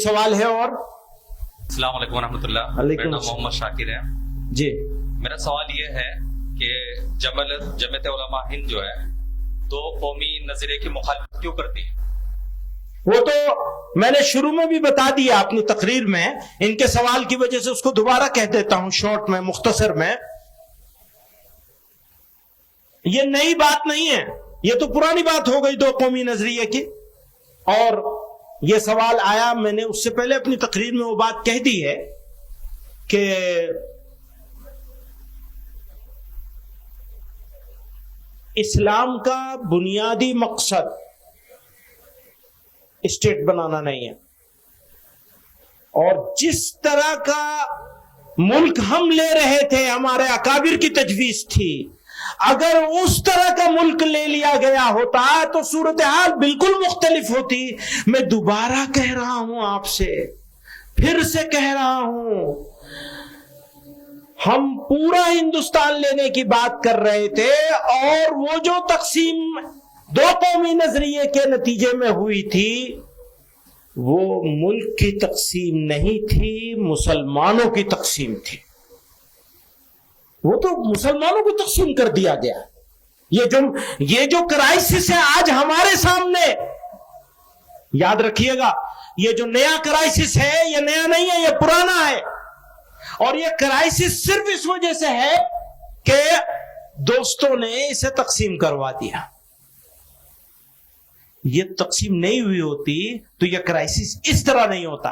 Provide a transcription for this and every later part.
سوال ہے اور؟ السلام علیکم ورحمۃ اللہ. میرا نام محمد شاکر ہے. جی میرا سوال یہ ہے کہ جمعیت علماء ہند جو ہے تو قومی نظریے کی مخالفت کیوں کرتی ہے؟ وہ تو میں نے شروع میں بھی بتا دیا اپنی تقریر میں. ان کے سوال کی وجہ سے اس کو دوبارہ کہہ دیتا ہوں شارٹ میں، مختصر میں. یہ نئی بات نہیں ہے، یہ تو پرانی بات ہو گئی دو قومی نظریے کی. اور یہ سوال آیا، میں نے اس سے پہلے اپنی تقریر میں وہ بات کہہ دی ہے کہ اسلام کا بنیادی مقصد اسٹیٹ بنانا نہیں ہے، اور جس طرح کا ملک ہم لے رہے تھے، ہمارے اکابر کی تجویز تھی، اگر اس طرح کا ملک لے لیا گیا ہوتا تو صورتحال بالکل مختلف ہوتی. میں دوبارہ کہہ رہا ہوں آپ سے، پھر سے کہہ رہا ہوں، ہم پورا ہندوستان لینے کی بات کر رہے تھے، اور وہ جو تقسیم دو قومی نظریے کے نتیجے میں ہوئی تھی وہ ملک کی تقسیم نہیں تھی، مسلمانوں کی تقسیم تھی. وہ تو مسلمانوں کو تقسیم کر دیا گیا. یہ جو کرائسس ہے آج ہمارے سامنے، یاد رکھیے گا، یہ جو نیا کرائسس ہے یہ نیا نہیں ہے، یہ پرانا ہے. اور یہ کرائسس صرف اس وجہ سے ہے کہ دوستوں نے اسے تقسیم کروا دیا. یہ تقسیم نہیں ہوئی ہوتی تو یہ کرائسس اس طرح نہیں ہوتا،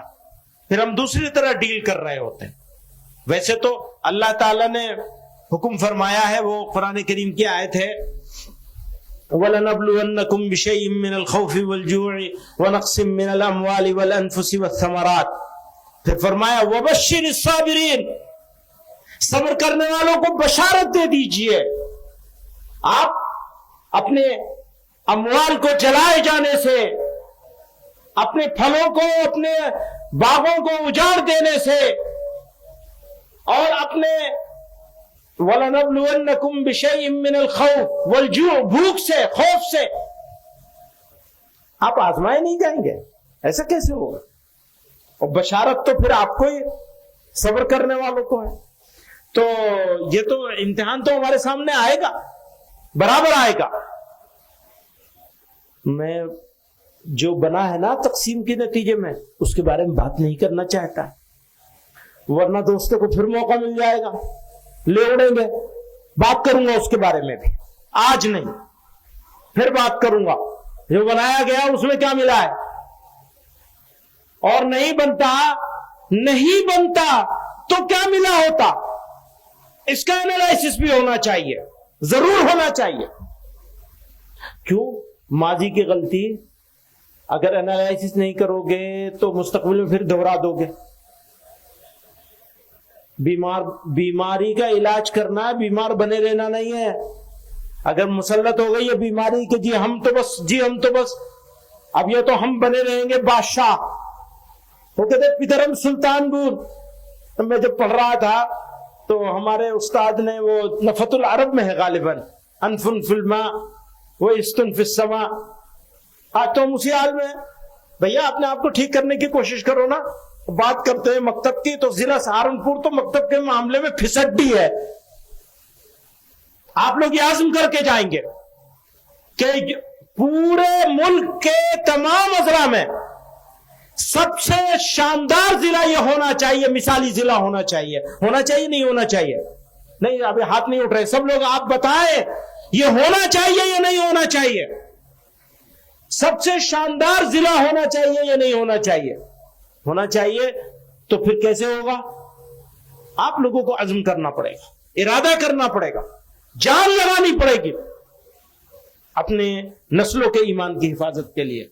پھر ہم دوسری طرح ڈیل کر رہے ہوتے. ویسے تو اللہ تعالی نے حکم فرمایا ہے، وہ قرآن کریم کی آیت ہے، وَلَنَبْلُوَنَّكُمْ بِشَيْءٍ مِّنَ الْخَوْفِ وَالْجُوعِ وَنَقْصٍ مِّنَ الْأَمْوَالِ وَالْأَنفُسِ وَالثَّمَرَاتِ. پھر فرمایا وَبَشِّرِ الصَّابِرِينَ، صبر کرنے والوں کو بشارت دے دیجئے. آپ اپنے اموال کو جلائے جانے سے، اپنے پھلوں کو، اپنے باغوں کو اجاڑ دینے سے، اور اپنے وَلَنَبْلُوَنَّكُمْ بِشَيْءٍ مِّنَ الْخَوْفِ وَالْجُوعِ، بھوک سے، خوف سے آپ آزمائے نہیں جائیں گے. ایسا کیسے ہوگا؟ اور بشارت تو پھر آپ کو ہی، صبر کرنے والوں کو ہے. تو یہ تو امتحان تو ہمارے سامنے آئے گا، برابر آئے گا. میں جو بنا ہے نا تقسیم کے نتیجے میں، اس کے بارے میں بات نہیں کرنا چاہتا، ورنہ دوستوں کو پھر موقع مل جائے گا، لے اڑیں گے. بات کروں گا اس کے بارے میں بھی، آج نہیں، پھر بات کروں گا. جو بنایا گیا اس میں کیا ملا ہے، اور نہیں بنتا تو کیا ملا ہوتا، اس کا انالائسس بھی ہونا چاہیے، ضرور ہونا چاہیے. کیوں؟ ماضی کی غلطی اگر انالائسس نہیں کرو گے تو مستقبل میں پھر دہرا دو گے. بیماری کا علاج کرنا ہے، بیمار بنے رہنا نہیں ہے. اگر مسلط ہو گئی یہ بیماری کہ جی ہم تو بس اب یہ تو ہم بنے رہیں گے بادشاہ. وہ کہتے پدرم سلطان بور. میں جب پڑھ رہا تھا تو ہمارے استاد نے، وہ نفت العرب میں ہے غالباً، انفن فی الماء وہ استن فی السماء. آج تو ہم اسی حال میں، بھیا اپنے آپ کو ٹھیک کرنے کی کوشش کرو نا. بات کرتے ہیں مکتب کی تو ضلع سہارنپور تو مکتب کے معاملے میں پھسڈی ہے. آپ لوگ یہ عزم کر کے جائیں گے کہ پورے ملک کے تمام اضلاع میں سب سے شاندار ضلع یہ ہونا چاہیے، مثالی ضلع ہونا چاہیے. ہونا چاہیے نہیں ہونا چاہیے؟ نہیں، ابھی ہاتھ نہیں اٹھ رہے سب لوگ. آپ بتائیں یہ ہونا چاہیے یا نہیں ہونا چاہیے؟ سب سے شاندار ضلع ہونا چاہیے یا نہیں ہونا چاہیے؟ ہونا چاہیے. تو پھر کیسے ہوگا؟ آپ لوگوں کو عزم کرنا پڑے گا، ارادہ کرنا پڑے گا، جان لگانی پڑے گی اپنے نسلوں کے ایمان کی حفاظت کے لیے.